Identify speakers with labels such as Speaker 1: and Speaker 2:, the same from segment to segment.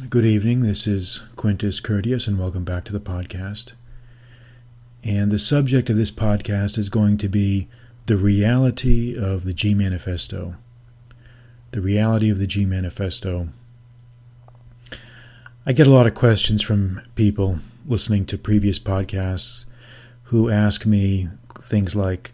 Speaker 1: Good evening. This is Quintus Curtius, and welcome back to the podcast. And the subject of this podcast is going to be the reality of the G Manifesto. The reality of the G Manifesto. I get a lot of questions from people listening to previous podcasts who ask me things like,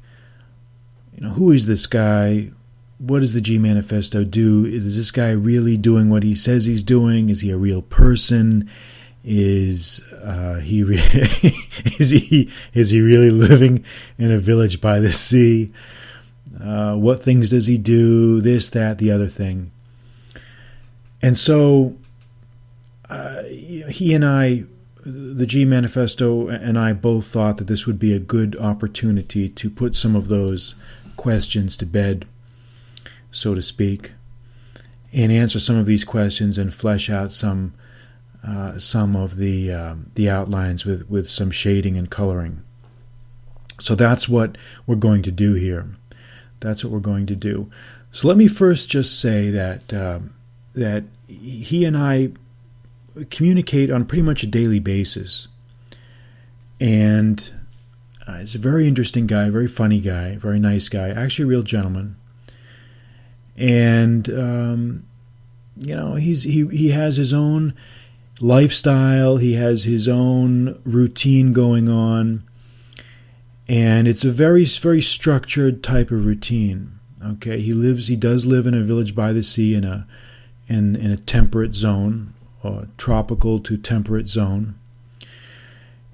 Speaker 1: who is this guy? What does the G Manifesto do? Is this guy really doing what he says he's doing? Is he a real person? Is he really living in a village by the sea? What things does he do? This, that, the other thing. And so he and I, the G Manifesto and I both thought that this would be a good opportunity to put some of those questions to bed, so to speak, and answer some of these questions and flesh out some of the outlines with some shading and coloring. So that's what we're going to do here. That's what we're going to do. So let me first just say that he and I communicate on pretty much a daily basis, and he's a very interesting guy, very funny guy, very nice guy, actually a real gentleman. And he has his own lifestyle, he has his own routine going on, and it's a very, very structured type of routine. Okay, he does live in a village by the sea in a temperate zone, or tropical to temperate zone.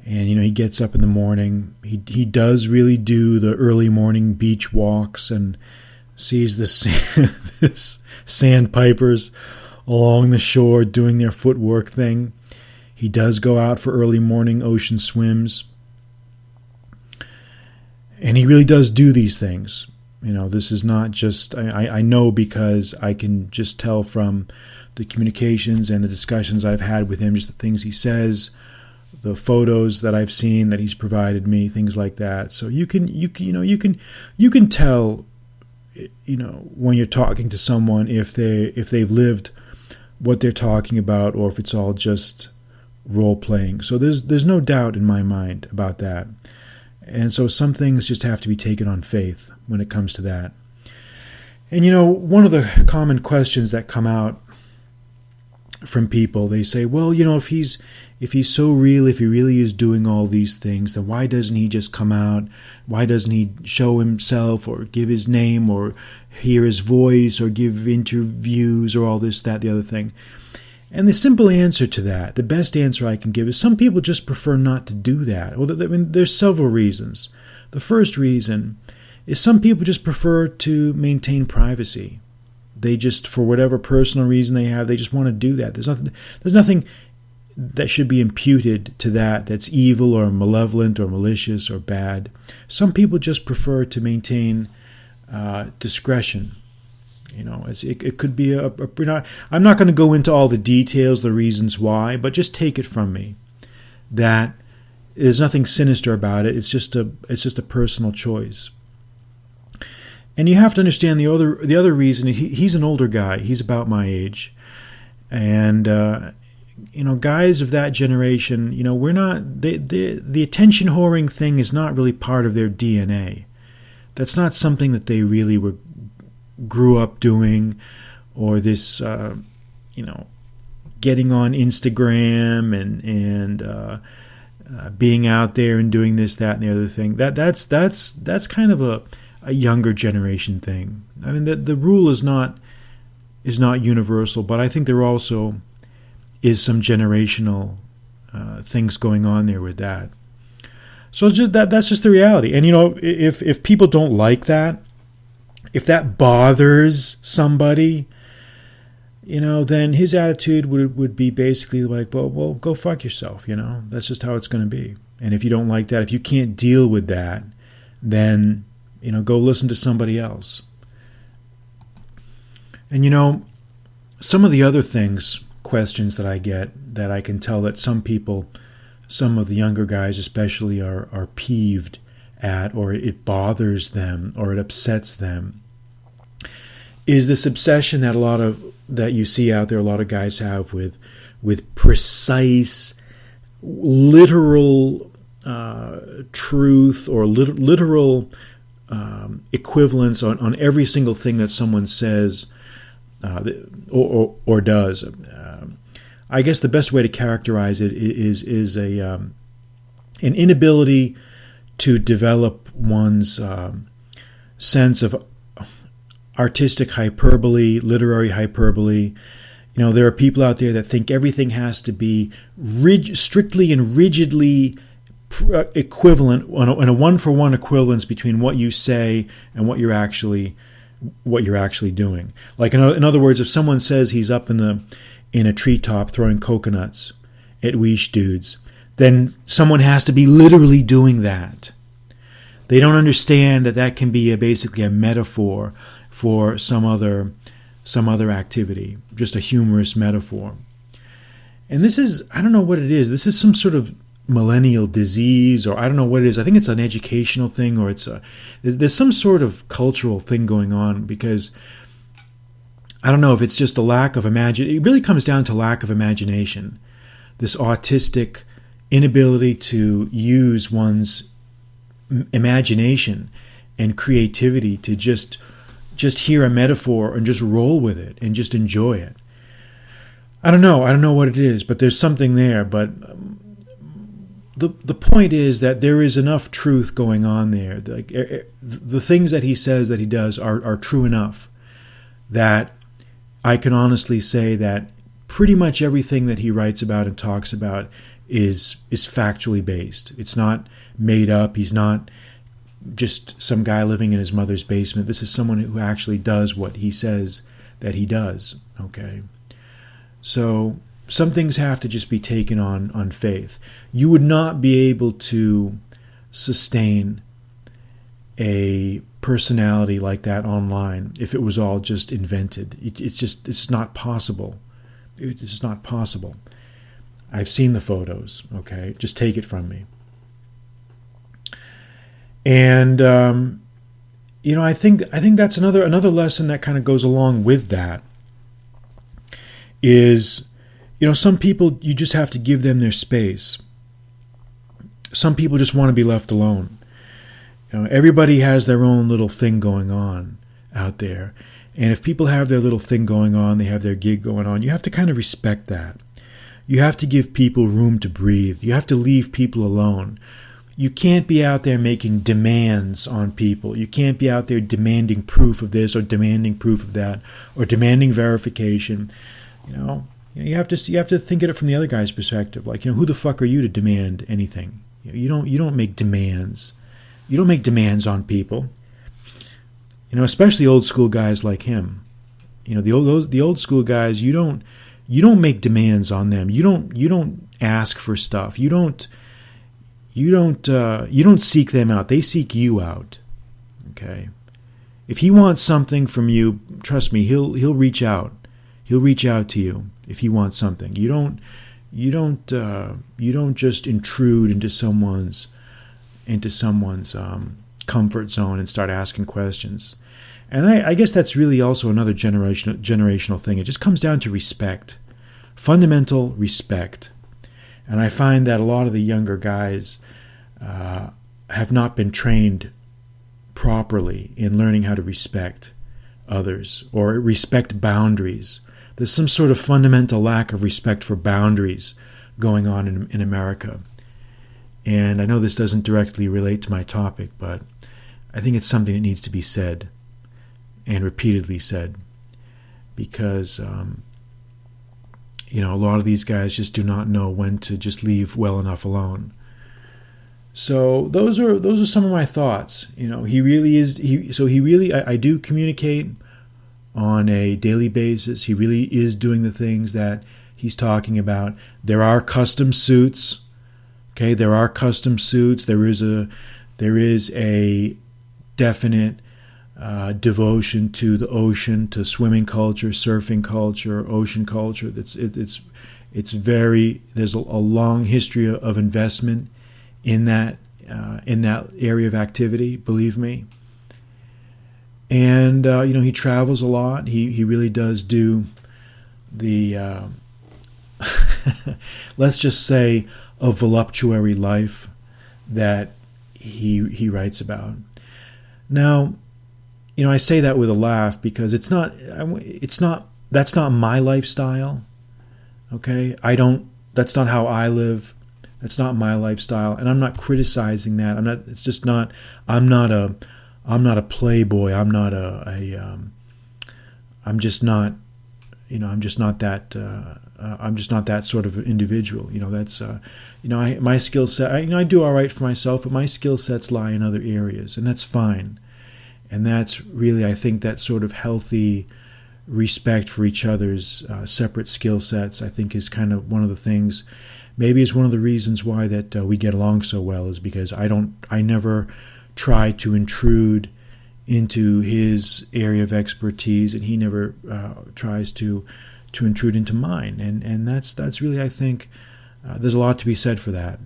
Speaker 1: And he gets up in the morning. He does really do the early morning beach walks and sees the sandpipers along the shore doing their footwork thing. He does go out for early morning ocean swims. And he really does do these things. This is not just, I know because I can just tell from the communications and the discussions I've had with him, just the things he says, the photos that I've seen that he's provided me, things like that. So you can tell, when you're talking to someone, if they've lived what they're talking about, or if it's all just role playing. So there's no doubt in my mind about that. And so some things just have to be taken on faith when it comes to that. And one of the common questions that come out from people, they say, well, if he's so real, if he really is doing all these things, then why doesn't he just come out? Why doesn't he show himself, or give his name, or hear his voice, or give interviews, or all this, that, the other thing? And the simple answer to that, the best answer I can give, is some people just prefer not to do that. Well, there's several reasons. The first reason is some people just prefer to maintain privacy. They just, for whatever personal reason they have, they just want to do that. There's nothing that should be imputed to that's evil or malevolent or malicious or bad. Some people just prefer to maintain discretion. It could be I'm not going to go into all the details, the reasons why, but just take it from me that there's nothing sinister about it. It's just a personal choice. And you have to understand the other reason is he's an older guy. He's about my age, and guys of that generation, we're not, the attention whoring thing is not really part of their DNA. That's not something that they really grew up doing, or this, getting on Instagram and being out there and doing this, that, and the other thing. That's kind of a younger generation thing. I mean, the rule is not universal, but I think there also is some generational things going on there with that. So it's just that's just the reality. And if people don't like that, if that bothers somebody, then his attitude would be basically like, well, go fuck yourself. That's just how it's going to be. And if you don't like that, if you can't deal with that, then go listen to somebody else. And some of the other questions that I get, that I can tell that some people, some of the younger guys especially, are peeved at, or it bothers them, or it upsets them, is this obsession that a lot of that you see out there, a lot of guys have with precise, literal truth or literal equivalence on every single thing that someone says or does. I guess the best way to characterize it is an inability to develop one's sense of artistic hyperbole, literary hyperbole. You know, there are people out there that think everything has to be strictly and rigidly equivalent, and a one-for-one equivalence between what you say and what you're actually doing. Like in other words, if someone says he's up in a treetop throwing coconuts at Weish dudes, then someone has to be literally doing that. They don't understand that can be basically a metaphor for some other activity, just a humorous metaphor. And this is, I don't know what it is. This is some sort of millennial disease, or I don't know what it is. I think it's an educational thing, or there's some sort of cultural thing going on, because I don't know if it's just a lack of imagination. It really comes down to lack of imagination. This autistic inability to use one's imagination and creativity to just hear a metaphor and just roll with it and just enjoy it. I don't know what it is, but there's something there. But the point is that there is enough truth going on there. Like, the things that he says that he does are true enough that I can honestly say that pretty much everything that he writes about and talks about is factually based. It's not made up. He's not just some guy living in his mother's basement. This is someone who actually does what he says that he does. Okay, so some things have to just be taken on faith. You would not be able to sustain a personality like that online if it was all just invented. It's not possible. It's not possible. I've seen the photos. Okay, just take it from me. And I think that's another lesson that kind of goes along with that. Is, some people, you just have to give them their space. Some people just want to be left alone. Everybody has their own little thing going on out there. And if people have their little thing going on, they have their gig going on, you have to kind of respect that. You have to give people room to breathe. You have to leave people alone. You can't be out there making demands on people. You can't be out there demanding proof of this or demanding proof of that or demanding verification. You have to think of it from the other guy's perspective. Like, who the fuck are you to demand anything? You don't make demands. You don't make demands on people. Especially old school guys like him. The old school guys. You don't make demands on them. You don't ask for stuff. You don't seek them out. They seek you out. Okay. If he wants something from you, trust me, he'll reach out. He'll reach out to you if he wants something. You don't just intrude into someone's comfort zone and start asking questions. And I guess that's really also another generational thing. It just comes down to respect, fundamental respect. And I find that a lot of the younger guys have not been trained properly in learning how to respect others or respect boundaries. There's some sort of fundamental lack of respect for boundaries going on in America. And I know this doesn't directly relate to my topic, but I think it's something that needs to be said and repeatedly said, because a lot of these guys just do not know when to just leave well enough alone. So those are some of my thoughts. He really is. I do communicate on a daily basis. He really is doing the things that he's talking about. There are custom suits. Okay, there are custom suits. There is a definite devotion to the ocean, to swimming culture, surfing culture, ocean culture. It's very. There's a long history of investment in that area of activity. Believe me. And he travels a lot. He really does do the let's just say a voluptuary life that he writes about. Now, I say that with a laugh because that's not my lifestyle. Okay, that's not how I live. That's not my lifestyle, and I'm not criticizing that. I'm not a playboy. I'm just not that sort of individual. My skill set. I do all right for myself, but my skill sets lie in other areas, and that's fine. And that's really, I think, that sort of healthy respect for each other's separate skill sets, I think, is kind of one of the things. Maybe it's one of the reasons why that we get along so well, is because I never try to intrude into his area of expertise, and he never tries to intrude into mine, and that's really, I think, there's a lot to be said for that.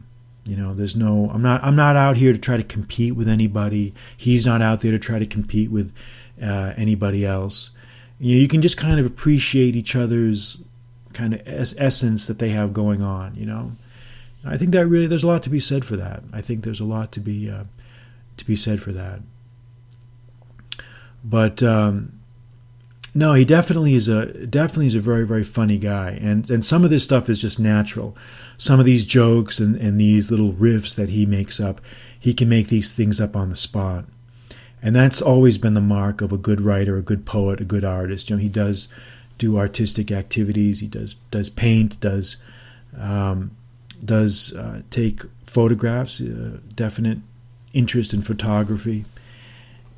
Speaker 1: I'm not out here to try to compete with anybody. He's not out there to try to compete with anybody else. You can just kind of appreciate each other's kind of essence that they have going on. I think that really, there's a lot to be said for that. I think there's a lot to be said for that. But no, he definitely is a very, very funny guy, and some of this stuff is just natural. Some of these jokes and these little riffs that he makes up, he can make these things up on the spot, and that's always been the mark of a good writer, a good poet, a good artist. He does do artistic activities. He does paint, does take photographs, definite interest in photography,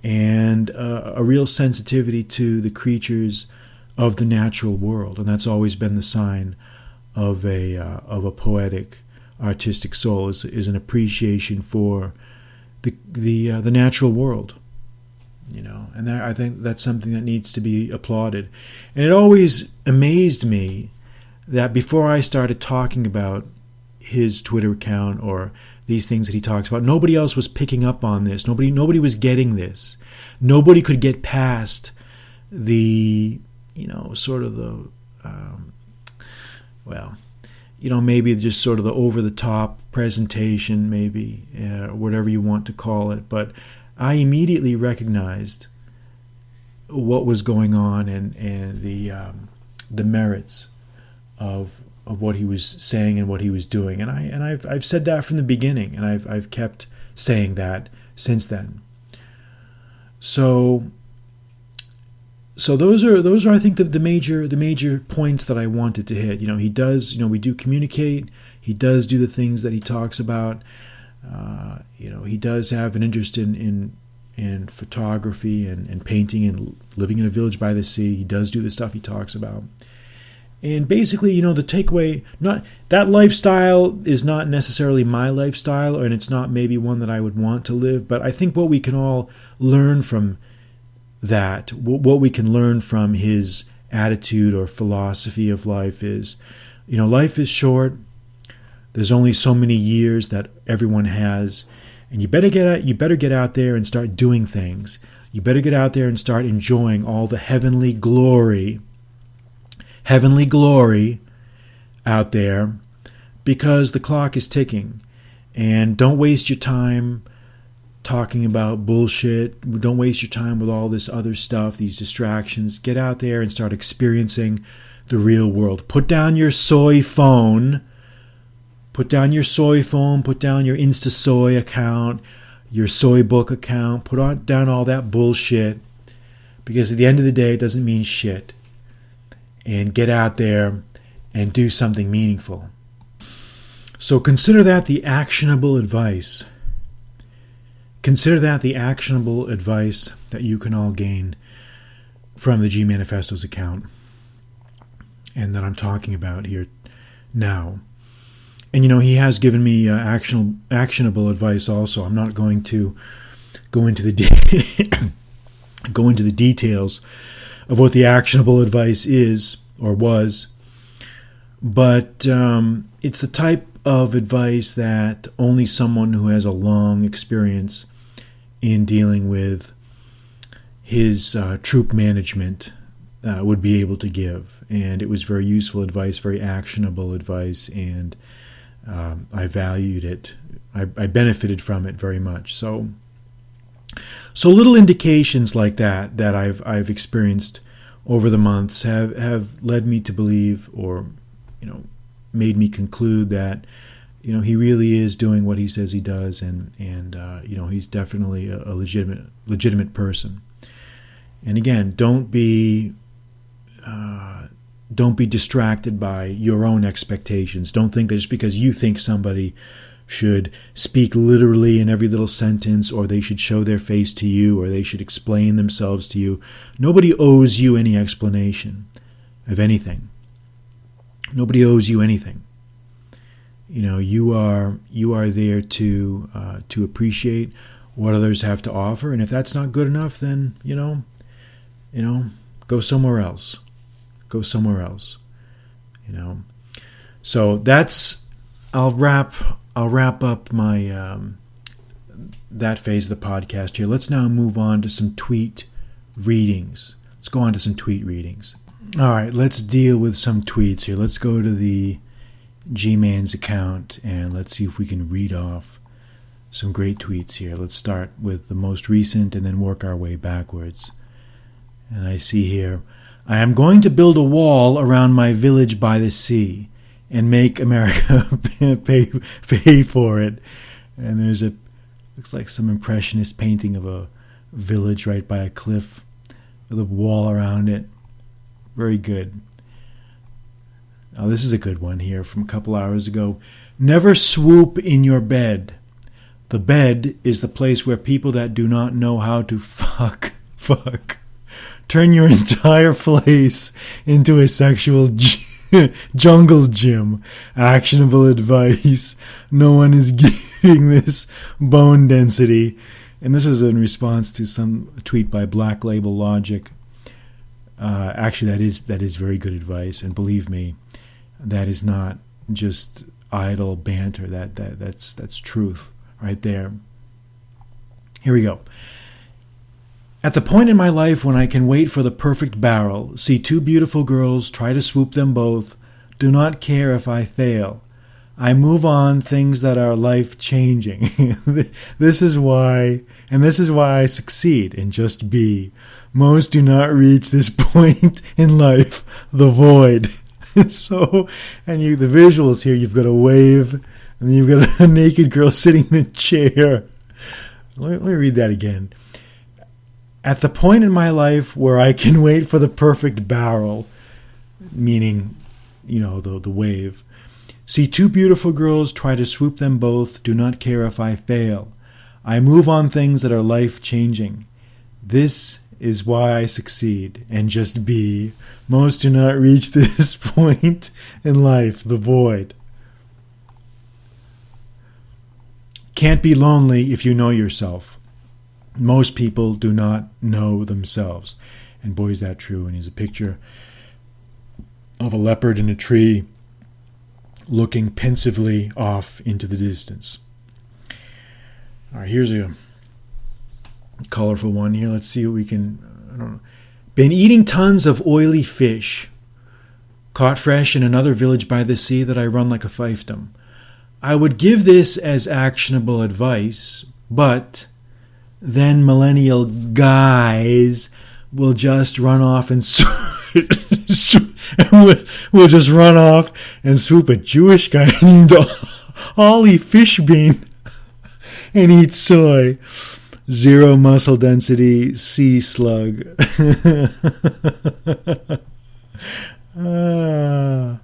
Speaker 1: and a real sensitivity to the creatures of the natural world, and that's always been the sign of a poetic, artistic soul, is an appreciation for the natural world, and I think that's something that needs to be applauded. And it always amazed me that before I started talking about his Twitter account or these things that he talks about, nobody else was picking up on this. Nobody was getting this. Nobody could get past the, sort of the, maybe just sort of the over-the-top presentation, maybe, whatever you want to call it. But I immediately recognized what was going on and the merits of what he was saying and what he was doing, and I've said that from the beginning, and I've kept saying that since then. So those are I think the major points that I wanted to hit. He does, we do communicate. He does do the things that he talks about. He does have an interest in photography and painting and living in a village by the sea. He does do the stuff he talks about. And basically, the takeaway, not that lifestyle is not necessarily my lifestyle, and it's not maybe one that I would want to live, but I think what we can all learn from that, what we can learn from his attitude or philosophy of life is, life is short. There's only so many years that everyone has, and you better get out there and start doing things. You better get out there and start enjoying all the heavenly glory out there, because the clock is ticking. And don't waste your time talking about bullshit. Don't waste your time with all this other stuff, these distractions. Get out there and start experiencing the real world. Put down your soy phone. Put down your InstaSoy account, your soy book account. Put down all that bullshit, because at the end of the day, it doesn't mean shit. And get out there and do something meaningful. So consider that the actionable advice. Consider that the actionable advice that you can all gain from the G Manifesto's account, and that I'm talking about here now. And he has given me actionable advice also. I'm not going to go into the details of what the actionable advice is or was, but it's the type of advice that only someone who has a long experience in dealing with his troop management would be able to give. and it was very useful advice, very actionable advice, and I valued it. I benefited from it very much. So little indications like that I've experienced over the months have led me to believe, or made me conclude that he really is doing what he says he does, and he's definitely a legitimate person. And again, don't be distracted by your own expectations. Don't think that just because you think somebody should speak literally in every little sentence, or they should show their face to you, or they should explain themselves to you. Nobody owes you any explanation of anything. Nobody owes you anything. You are there to appreciate what others have to offer, and if that's not good enough, then go somewhere else. Go somewhere else. So that's. I'll wrap up my that phase of the podcast here. Let's now move on to some tweet readings. Let's go on to some tweet readings. All right, let's deal with some tweets here. Let's go to the G-Man's account and let's see if we can read off some great tweets here. Let's start with the most recent and then work our way backwards. And I see here, I am going to build a wall around my village by the sea and make America pay for it. And there's looks like some impressionist painting of a village right by a cliff with a wall around it. Very good. Now this is a good one here from a couple hours ago. Never swoop in your bed. The bed is the place where people that do not know how to fuck turn your entire place into a sexual jungle gym. Actionable advice. No one is giving this bone density. And this was in response to some tweet by Black Label Logic. Actually, that is very good advice, and believe me, that is not just idle banter. That's truth right there. Here we go. At the point in my life when I can wait for the perfect barrel, see two beautiful girls, try to swoop them both, do not care if I fail. I move on things that are life-changing. This is why I succeed and just be. Most do not reach this point in life, the void. So, and the visuals here, you've got a wave, and then you've got a naked girl sitting in a chair. Let me read that again. At the point in my life where I can wait for the perfect barrel, meaning, the wave. See two beautiful girls, try to swoop them both, do not care if I fail. I move on things that are life-changing. This is why I succeed and just be. Most do not reach this point in life, the void. Can't be lonely if you know yourself. Most people do not know themselves. And boy, is that true. And here's a picture of a leopard in a tree looking pensively off into the distance. All right, here's a colorful one here. Let's see what we can... I don't know. Been eating tons of oily fish. Caught fresh in another village by the sea that I run like a fiefdom. I would give this as actionable advice, but then Millennial Guys will just run off and we'll just run off and swoop a Jewish guy named Ollie Fishbein and eat soy. Zero muscle density sea slug. There's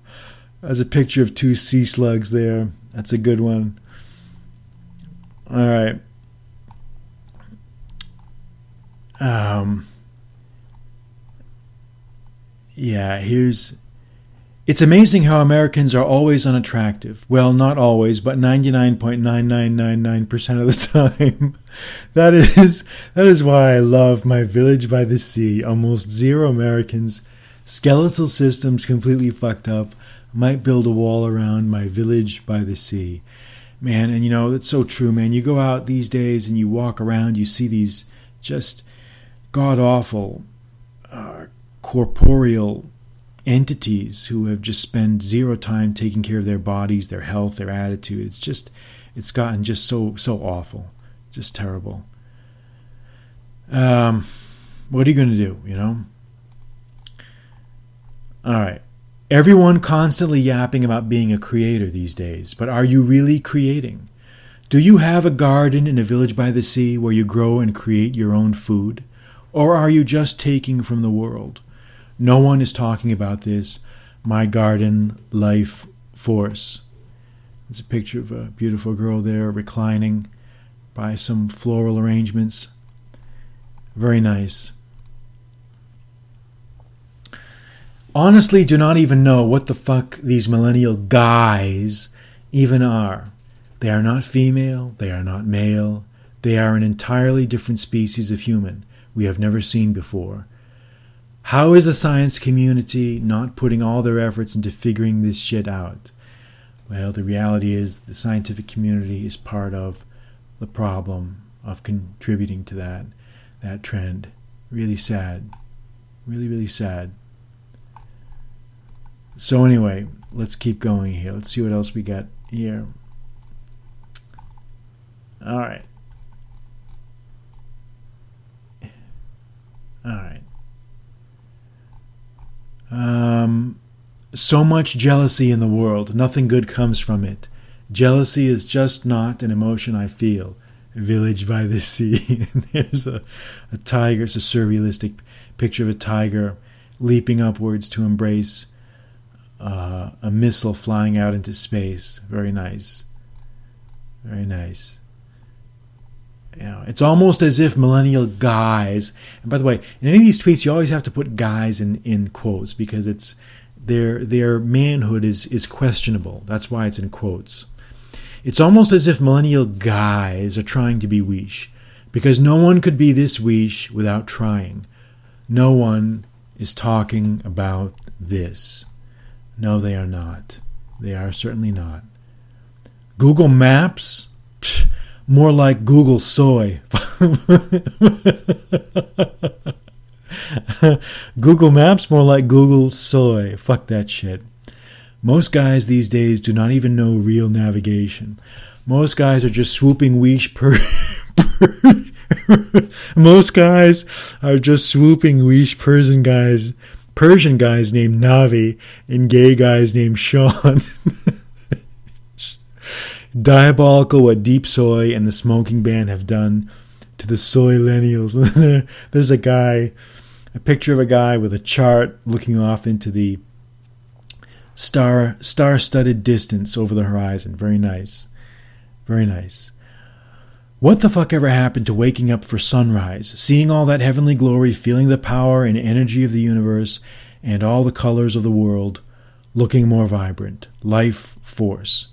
Speaker 1: a picture of two sea slugs there. That's a good one. All right. It's amazing how Americans are always unattractive. Well, not always, but 99.9999% of the time. That is why I love my village by the sea. Almost zero Americans, skeletal systems completely fucked up, might build a wall around my village by the sea. Man, and that's so true, man. You go out these days and you walk around, you see these just god-awful, corporeal entities who have just spent zero time taking care of their bodies, their health, their attitude. It's gotten just so awful, just terrible. What are you going to do, All right. Everyone constantly yapping about being a creator these days, but are you really creating? Do you have a garden in a village by the sea where you grow and create your own food? Or are you just taking from the world? No one is talking about this. My garden, life force. There's a picture of a beautiful girl there reclining by some floral arrangements. Very nice. Honestly, do not even know what the fuck these millennial guys even are. They are not female. They are not male. They are an entirely different species of human we have never seen before. How is the science community not putting all their efforts into figuring this shit out? Well, the reality is the scientific community is part of the problem of contributing to that trend. Really sad. Really, really sad. So anyway, let's keep going here. Let's see what else we got here. All right. So much jealousy in the world. Nothing good comes from it. Jealousy is just not an emotion I feel. Village by the sea. And there's a tiger. It's a surrealistic picture of a tiger leaping upwards to embrace a missile flying out into space. Very nice. Very nice. It's almost as if millennial guys, and by the way, in any of these tweets, you always have to put guys in quotes because it's their manhood is questionable. That's why it's in quotes. It's almost as if millennial guys are trying to be weesh, because no one could be this weesh without trying. No one is talking about this. No, they are not. They are certainly not. Google Maps? Psh, more like Google soy. Google Maps, more like Google soy. Fuck that shit. Most guys these days do not even know real navigation. Most guys are just swooping weesh Most guys are just swooping weesh Persian guys named Navi and gay guys named Sean. Diabolical what Deep Soy and the smoking ban have done to the soy-lennials. There's a picture of a guy with a chart looking off into the star-studded distance over the horizon. Very nice. Very nice. What the fuck ever happened to waking up for sunrise, seeing all that heavenly glory, feeling the power and energy of the universe and all the colors of the world, looking more vibrant? Life force.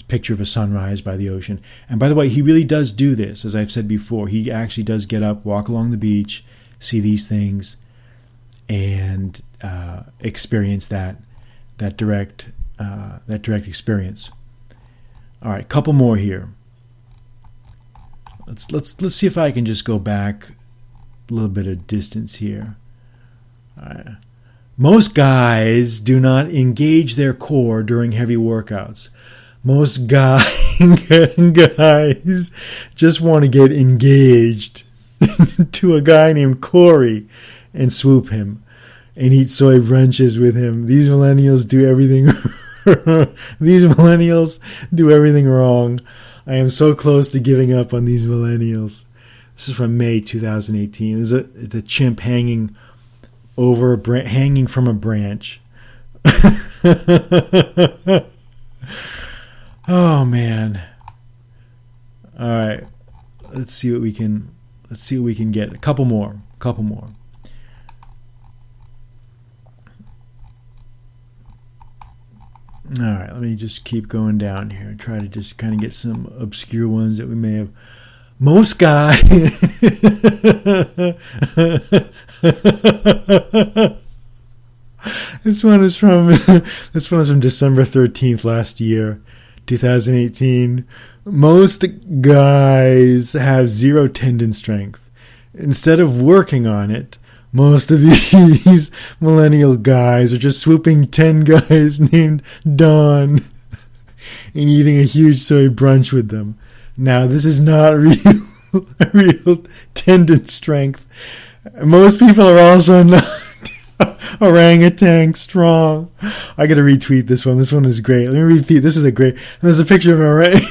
Speaker 1: Picture of a sunrise by the ocean. And by the way, he really does do this, as I've said before. He actually does get up, walk along the beach, see these things, and experience that direct experience. All right, couple more here. Let's see if I can just go back a little bit of distance here. All right. Most guys do not engage their core during heavy workouts. Most guys just want to get engaged to a guy named Corey and swoop him and eat soy brunches with him. These millennials do everything. These millennials do everything wrong. I am so close to giving up on these millennials. This is from May 2018. There's the chimp hanging from a branch. Oh man! All right, let's see what we can get. A couple more. All right, let me just keep going down here. Try to just kind of get some obscure ones that we may have. Most guys. This one is from December 13th last year. 2018. Most guys have zero tendon strength. Instead of working on it, Most of these millennial guys are just swooping 10 guys named Don and eating a huge soy brunch with them. Now, this is not real tendon strength. Most people are also not orangutan strong. I gotta retweet this one. This one is great. Let me repeat. This is a great. There's a picture of an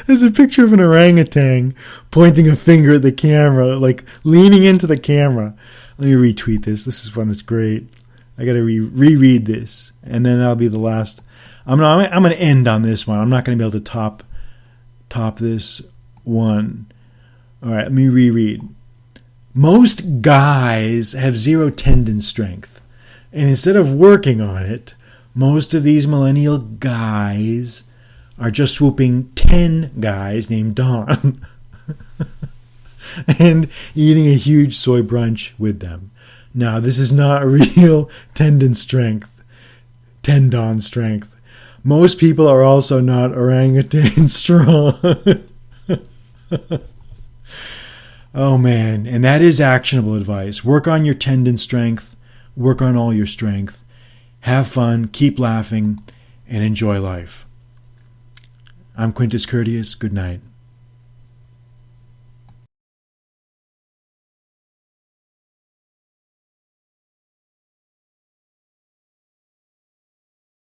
Speaker 1: there's a picture of an orangutan pointing a finger at the camera, like leaning into the camera. Let me retweet this. This one is great. I gotta reread this, and then that'll be the last. I'm gonna end on this one. I'm not gonna be able to top this one. All right, let me reread. Most guys have zero tendon strength, and instead of working on it, most of these millennial guys are just swooping 10 guys named Don and eating a huge soy brunch with them. Now, this is not real tendon strength. Most people are also not orangutan strong. Oh, man. And that is actionable advice. Work on your tendon strength. Work on all your strength. Have fun. Keep laughing. And enjoy life. I'm Quintus Curtius. Good night.